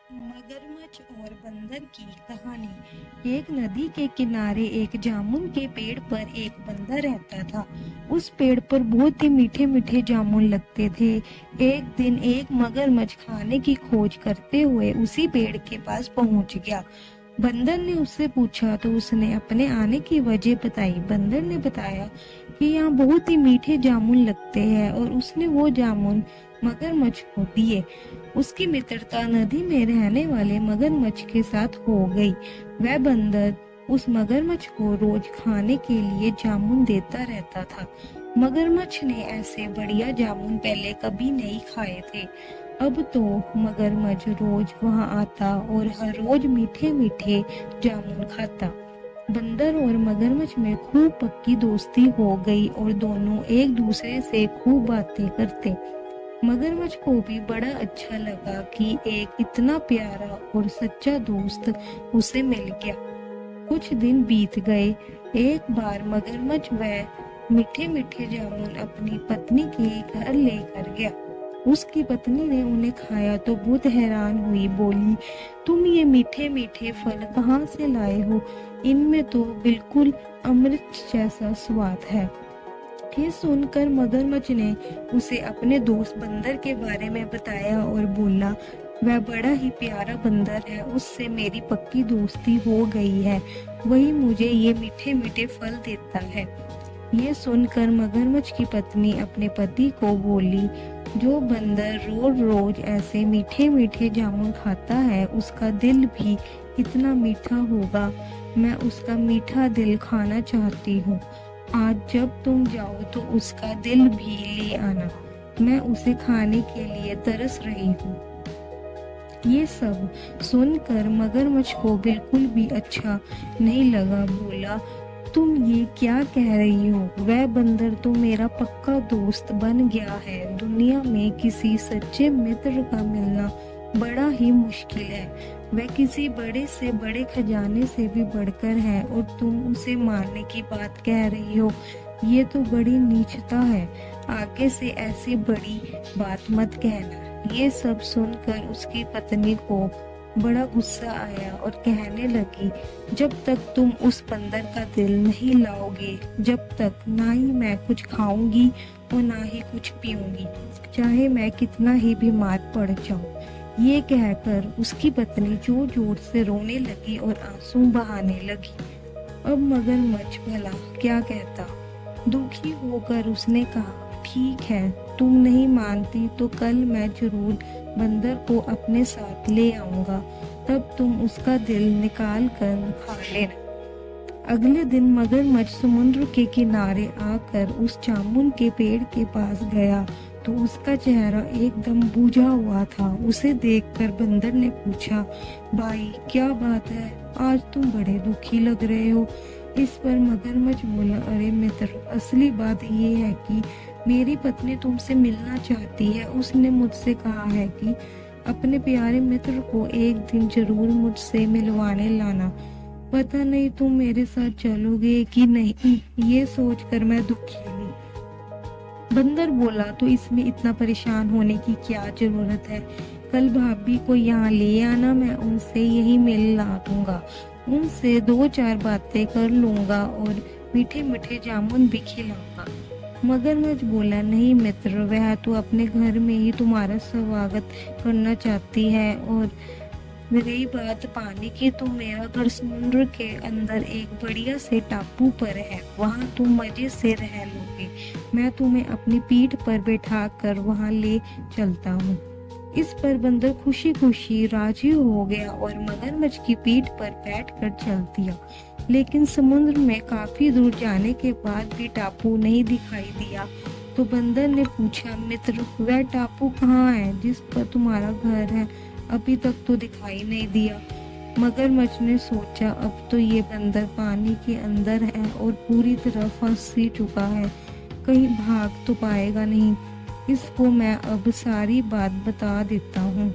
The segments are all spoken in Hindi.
मगरमच्छ और बंदर की कहानी। एक नदी के किनारे एक जामुन के पेड़ पर एक बंदर रहता था। उस पेड़ पर बहुत ही मीठे मीठे जामुन लगते थे। एक दिन एक मगरमच्छ खाने की खोज करते हुए उसी पेड़ के पास पहुंच गया। बंदर ने उससे पूछा तो उसने अपने आने की वजह बताई। बंदर ने बताया कि यहाँ बहुत ही मीठे जामुन लगते हैं और उसने वो जामुन मगरमच्छ को दिए। उसकी मित्रता नदी में रहने वाले मगरमच्छ के साथ हो गई। वह बंदर उस मगरमच्छ को रोज खाने के लिए जामुन देता रहता था। मगरमच्छ ने ऐसे बढ़िया जामुन पहले कभी नहीं खाए थे। अब तो मगरमच्छ रोज वहां आता और हर रोज मीठे मीठे जामुन खाता। बंदर और मगरमच्छ में खूब पक्की दोस्ती हो गई और दोनों एक दूसरे से खूब बातें करते। मगरमच्छ को भी बड़ा अच्छा लगा कि एक इतना प्यारा और सच्चा दोस्त उसे मिल गया। कुछ दिन बीत गए। एक बार मगरमच्छ वह मीठे मीठे जामुन अपनी पत्नी के घर लेकर गया। उसकी पत्नी ने उन्हें खाया तो बहुत हैरान हुई। बोली, तुम ये मीठे मीठे फल कहाँ से लाए हो? इनमें तो बिल्कुल अमृत जैसा स्वाद है। ये सुनकर मगरमच्छ ने उसे अपने दोस्त बंदर के बारे में बताया और बोला, वह बड़ा ही प्यारा बंदर है, उससे मेरी पक्की दोस्ती हो गई है, वही मुझे ये मीठे मीठे फल देता है। ये सुनकर मगरमच्छ की पत्नी अपने पति को बोली, जो बंदर रोज रोज ऐसे मीठे मीठे जामुन खाता है उसका दिल भी कितना मीठा होगा। मैं उसका मीठा दिल खाना चाहती हूँ। आज जब तुम जाओ तो उसका दिल भी ले आना, मैं उसे खाने के लिए तरस रही हूँ। ये सब सुनकर मगरमच्छ को बिल्कुल भी अच्छा नहीं लगा। बोला, तुम ये क्या कह रही हो? वह बंदर तो मेरा पक्का दोस्त बन गया है। दुनिया में किसी सच्चे मित्र का मिलना बड़ा ही मुश्किल है। वह किसी बड़े से बड़े खजाने से भी बढ़कर है और तुम उसे मारने की बात कह रही हो। ये तो बड़ी नीचता है। आगे से ऐसी बड़ी बात मत कहना। ये सब सुनकर उसकी पत्नी को बड़ा गुस्सा आया और कहने लगी, जब तक तुम उस बंदर का दिल नहीं लाओगे, जब तक ना ही मैं कुछ खाऊंगी और ना ही कुछ पीऊंगी, चाहे मैं कितना ही बीमार पड़ जाऊं। ये कहकर उसकी पत्नी जोर जोर से रोने लगी और आंसू बहाने लगी। अब मगरमच्छ भला क्या कहता। दुखी होकर उसने कहा, ठीक है, तुम नहीं मानती तो कल मैं जरूर बंदर को अपने साथ ले आऊंगा, तब तुम उसका दिल निकाल कर खा लेना। अगले दिन मगरमच्छ समुद्र के किनारे आकर उस जामुन के पेड़ के पास गया तो उसका चेहरा एकदम बुझा हुआ था। उसे देखकर बंदर ने पूछा, भाई क्या बात है, आज तुम बड़े दुखी लग रहे हो। इस पर मगरमच्छ बोला, अरे मित्र, असली बात ये है कि मेरी पत्नी तुमसे मिलना चाहती है। उसने मुझसे कहा है कि अपने प्यारे मित्र को एक दिन जरूर मुझसे मिलवाने लाना। पता नहीं तुम मेरे साथ चलोगे कि नहीं, ये सोचकर मैं दुखी हूँ। बंदर बोला, तो इसमें इतना परेशान होने की क्या जरूरत है। कल भाभी को यहाँ ले आना, मैं उनसे यही मिल ला दूंगा, उनसे दो चार बातें कर लूंगा और मीठे मीठे जामुन भी खिलाऊंगा। मगरमच्छ बोला, नहीं मित्र, वह तो अपने घर में ही तुम्हारा स्वागत करना चाहती है और रही बात पानी की, तो मेरा घर समुद्र के अंदर एक बढ़िया से टापू पर है, वहाँ तुम मजे से रह लोगे। मैं तुम्हें अपनी पीठ पर बैठा कर वहाँ ले चलता हूँ। इस पर बंदर खुशी खुशी राजी हो गया और मगरमच्छ की पीठ पर बैठकर चल दिया। लेकिन समुद्र में काफी दूर जाने के बाद भी टापू नहीं दिखाई दिया। तो बंदर ने पूछा, मित्र, वह टापू कहाँ है जिस पर तुम्हारा घर है? अभी तक तो दिखाई नहीं दिया। मगरमच्छ ने सोचा, अब तो ये बंदर पानी के अंदर है और पूरी तरह फंस ही चुका है, कहीं भाग तो पाएगा नहीं। इसको मैं अब सारी बात बता देता हूँ।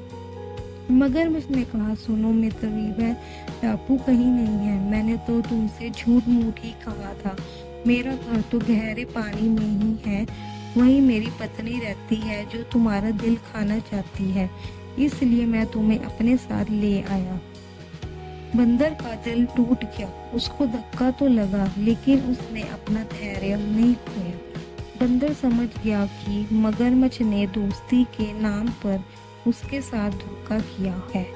मगरमच्छ ने कहा, सुनो मित्र, वह टापू कहीं नहीं है। मैंने तो तुमसे झूठ मूठ ही कहा था। मेरा घर तो गहरे पानी में ही है, वहीं मेरी पत्नी रहती है जो तुम्हारा दिल खाना चाहती है। इसलिए मैं तुम्हें अपने साथ ले आया। बंदर का दिल टूट गया। उसको धक्का तो लगा, लेकिन उसने अपना धैर्य नहीं खोया। बंदर समझ गया कि मगरमच्छ ने दोस्ती के नाम पर उसके साथ धोखा किया है।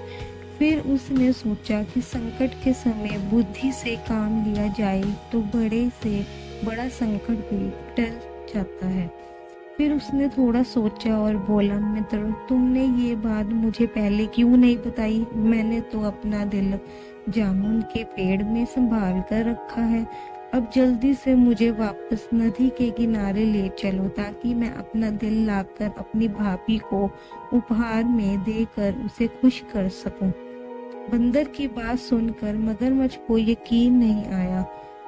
फिर उसने सोचा कि संकट के समय बुद्धि से काम लिया जाए तो बड़े से बड़ा संकट भी टल जाता है। फिर उसने थोड़ा सोचा और बोला, मित्र, तुमने ये बात मुझे पहले क्यों नहीं बताई? मैंने तो अपना दिल जामुन के पेड़ में संभाल कर रखा है। अब जल्दी से मुझे वापस नदी के किनारे ले चलो, ताकि मैं अपना दिल लाकर अपनी भाभी को उपहार में देकर उसे खुश कर सकूं। बंदर की बात सुनकर मगरमच्छ को यकीन नहीं आया।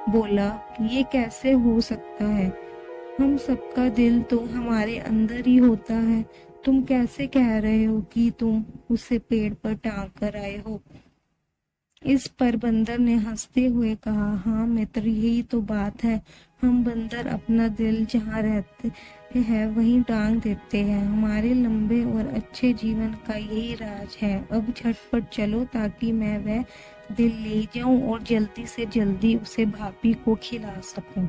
बोला, ये कैसे हो सकता है? हम सबका दिल तो हमारे अंदर ही होता है। तुम कैसे कह रहे हो कि तुम उसे पेड़ पर टांग कर आए हो? इस पर बंदर ने हंसते हुए कहा, हाँ मित्र, यही तो बात है। हम बंदर अपना दिल जहाँ रहते हैं वहीं टांग देते हैं। हमारे लंबे और अच्छे जीवन का यही राज है। अब झटपट चलो, ताकि मैं वह दिल ले जाऊं और जल्दी से जल्दी उसे भाभी को खिला सकूं।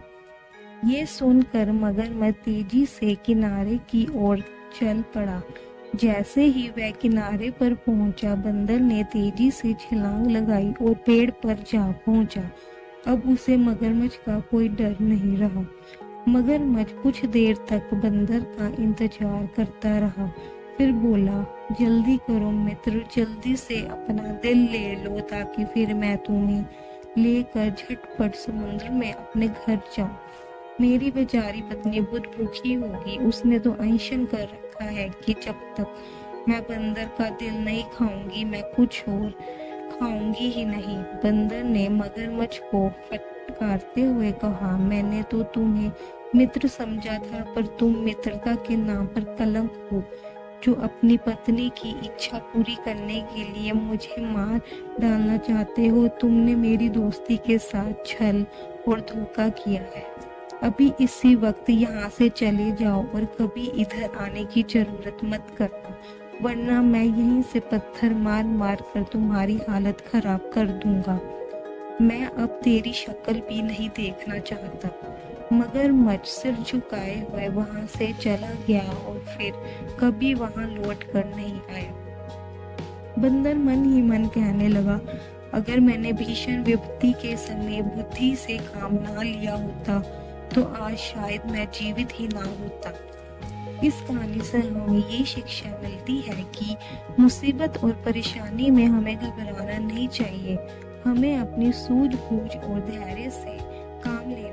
ये सुनकर मगरमच्छ तेजी से किनारे की ओर चल पड़ा। जैसे ही वह किनारे पर पहुंचा, बंदर ने तेजी से छलांग लगाई और पेड़ पर जा पहुंचा। अब उसे मगरमच्छ का कोई डर नहीं रहा। मगरमच्छ कुछ देर तक बंदर का इंतजार करता रहा। फिर बोला, जल्दी करो मित्र, जल्दी से अपना दिल ले लो, ताकि फिर मैं तुम्हें लेकर झटपट समुद्र में अपने घर जाऊं। मेरी बेचारी पत्नी बहुत भूखी होगी। उसने तो अनशन कर रखा है कि जब तक मैं बंदर का दिल नहीं खाऊंगी, मैं कुछ और खाऊंगी ही नहीं। बंदर ने मगरमच्छ को फटकारते हुए कहा, मैंने तो तुम्हें मित्र समझा था, पर तुम मित्रता के नाम पर कलंक हो, जो अपनी पत्नी की इच्छा पूरी करने के लिए मुझे मार डालना चाहते हो। तुमने मेरी दोस्ती के साथ छल और धोखा किया है। अभी इसी वक्त यहाँ से चले जाओ और कभी इधर आने की जरूरत मत करना, वरना मैं यहीं से पत्थर मार मार कर तुम्हारी हालत खराब कर दूंगा। मैं अब तेरी शक्ल भी नहीं देखना चाहता। मगरमच्छ सिर झुकाए हुए वहां से चला गया और फिर कभी वहां लौट कर नहीं आया। बंदर मन ही मन कहने लगा, अगर मैंने भीषण विपत्ति के समय बुद्धि से काम ना लिया होता तो आज शायद मैं जीवित ही ना होता। इस कहानी से हमें ये शिक्षा मिलती है कि मुसीबत और परेशानी में हमें घबराना नहीं चाहिए। हमें अपनी सूझबूझ और धैर्य से काम लेना